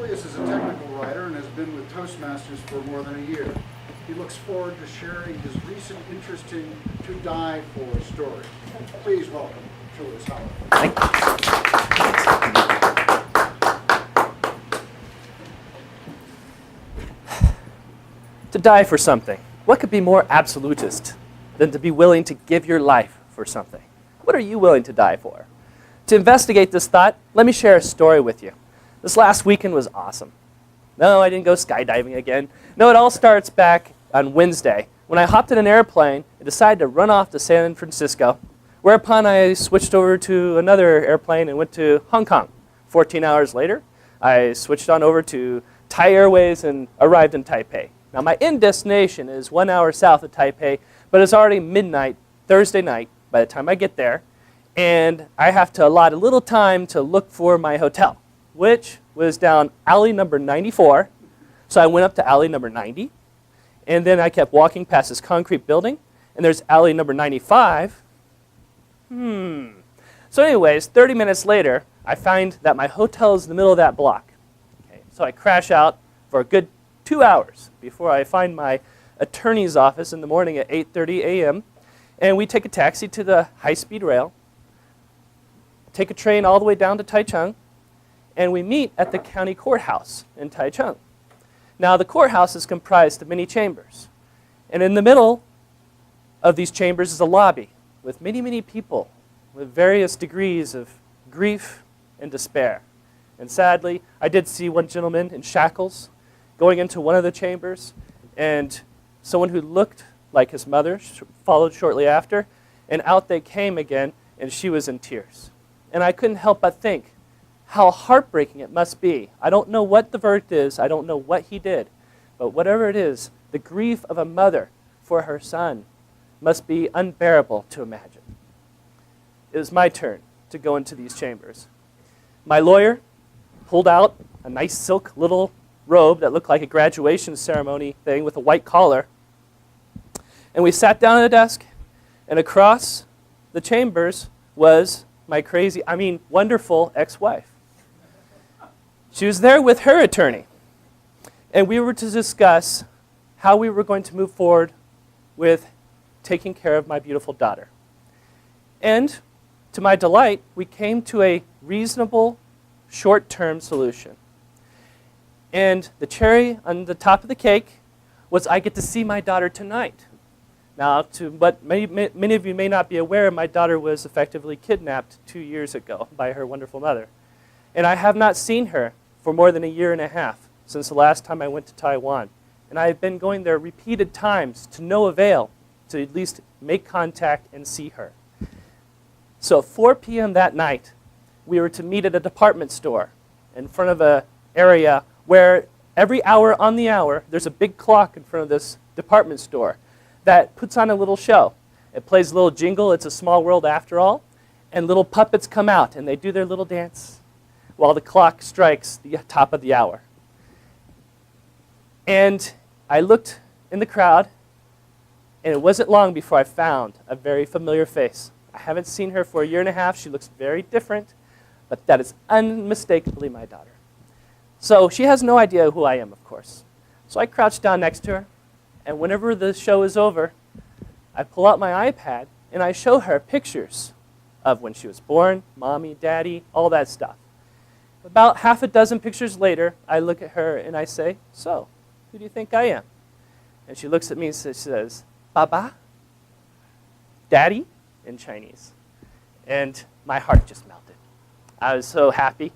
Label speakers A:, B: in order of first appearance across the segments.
A: Julius is a technical writer and has been with Toastmasters for more than a year. He looks forward to sharing his recent interesting To Die For story. Please welcome Julius Howlett.
B: Thank you. To die for something. What could be more absolutist than to be willing to give your life for something? What are you willing to die for? To investigate this thought, let me share a story with you. This last weekend was awesome. No, I didn't go skydiving again. No, it all starts back on Wednesday when I hopped in an airplane and decided to run off to San Francisco, whereupon I switched over to another airplane and went to Hong Kong. 14 hours later, I switched on over to Thai Airways and arrived in Taipei. Now, my end destination is 1 hour south of Taipei, but it's already midnight, Thursday night, by the time I get there, and I have to allot a little time to look for my hotel, which was down alley number 94. So I went up to alley number 90, and then I kept walking past this concrete building, and there's alley number 95. So anyways, 30 minutes later, I find that my hotel is in the middle of that block. Okay, so I crash out for a good 2 hours before I find my attorney's office in the morning at 8:30 a.m., and we take a taxi to the high-speed rail, take a train all the way down to Taichung, and we meet at the county courthouse in Taichung. Now, the courthouse is comprised of many chambers, and in the middle of these chambers is a lobby with many, many people with various degrees of grief and despair. And sadly, I did see one gentleman in shackles going into one of the chambers, and someone who looked like his mother followed shortly after, and out they came again, and she was in tears. And I couldn't help but think how heartbreaking it must be. I don't know what the verdict is. I don't know what he did. But whatever it is, the grief of a mother for her son must be unbearable to imagine. It was my turn to go into these chambers. My lawyer pulled out a nice silk little robe that looked like a graduation ceremony thing with a white collar. And we sat down at a desk, and across the chambers was my wonderful ex-wife. She was there with her attorney, and we were to discuss how we were going to move forward with taking care of my beautiful daughter. And to my delight, we came to a reasonable short-term solution. And the cherry on the top of the cake was I get to see my daughter tonight. Now, to what many of you may not be aware, my daughter was effectively kidnapped 2 years ago by her wonderful mother. And I have not seen her for more than 1.5 years since the last time I went to Taiwan. And I have been going there repeated times to no avail to at least make contact and see her. So at 4 p.m. that night, we were to meet at a department store in front of an area where every hour on the hour, there's a big clock in front of this department store that puts on a little show. It plays a little jingle, it's a small world after all, and little puppets come out and they do their little dance while the clock strikes the top of the hour. And I looked in the crowd, and it wasn't long before I found a very familiar face. I haven't seen her for 1.5 years. She looks very different, but that is unmistakably my daughter. So she has no idea who I am, of course. So I crouch down next to her, and whenever the show is over, I pull out my iPad, and I show her pictures of when she was born, mommy, daddy, all that stuff. About 6 pictures later, I look at her, and I say, "So, who do you think I am?" And she looks at me and says, "Baba?" Daddy? In Chinese. And my heart just melted. I was so happy.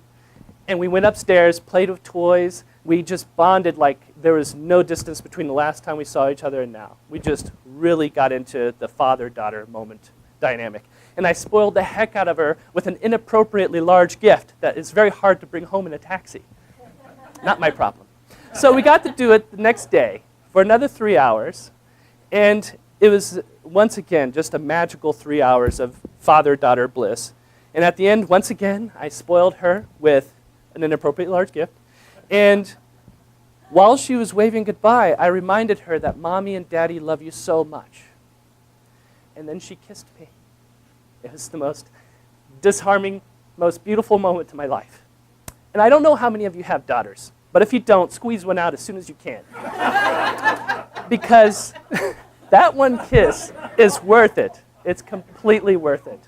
B: And we went upstairs, played with toys. We just bonded like there was no distance between the last time we saw each other and now. We just really got into the father-daughter moment dynamic. And I spoiled the heck out of her with an inappropriately large gift that is very hard to bring home in a taxi. Not my problem. So we got to do it the next day for another 3 hours. And it was, once again, just a magical 3 hours of father-daughter bliss. And at the end, once again, I spoiled her with an inappropriately large gift. And while she was waving goodbye, I reminded her that Mommy and Daddy love you so much. And then she kissed me. It was the most disarming, most beautiful moment of my life. And I don't know how many of you have daughters, but if you don't, squeeze one out as soon as you can. Because that one kiss is worth it. It's completely worth it.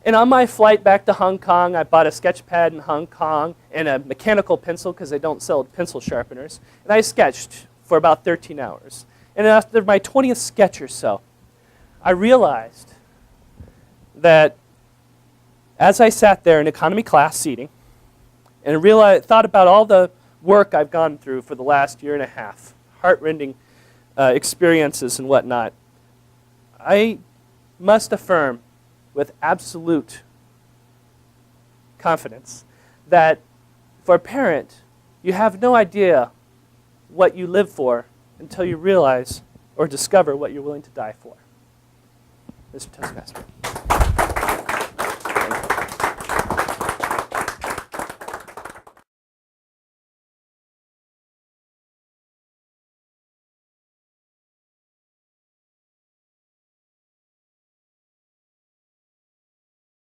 B: And on my flight back to Hong Kong, I bought a sketch pad in Hong Kong and a mechanical pencil because they don't sell pencil sharpeners. And I sketched for about 13 hours. And after my 20th sketch or so, I realized that as I sat there in economy class seating and thought about all the work I've gone through for the last year and a half, heart-rending experiences and whatnot, I must affirm with absolute confidence that for a parent, you have no idea what you live for until you realize or discover what you're willing to die for. Mr. Toastmaster.